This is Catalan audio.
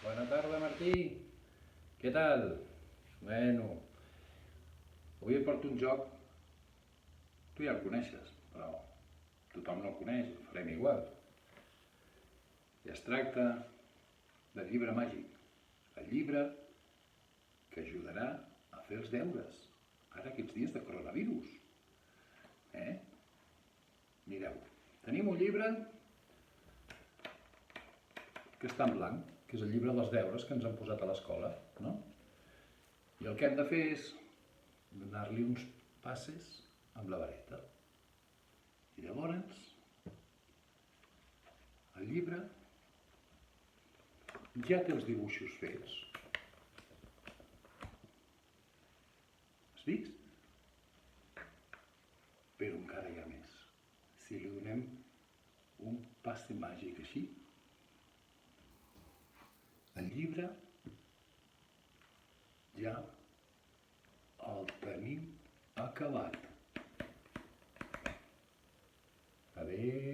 Bona tarda, Martí. Què tal? Bueno, avui et porto un joc. Tu ja el coneixes, però tothom no el coneix, el farem igual. I es tracta del llibre màgic. El llibre que ajudarà a fer els deures, ara aquests dies de coronavirus. Eh? Mireu, tenim un llibre que està en blanc, que és el llibre dels deures que ens han posat a l'escola, no? I el que hem de fer és donar-li uns passes amb la vareta. I llavors, el llibre ja té els dibuixos fets. Has vist? Però encara hi ha més. Si li donem un passe màgic així, el llibre ja el tenim acabat. A veure...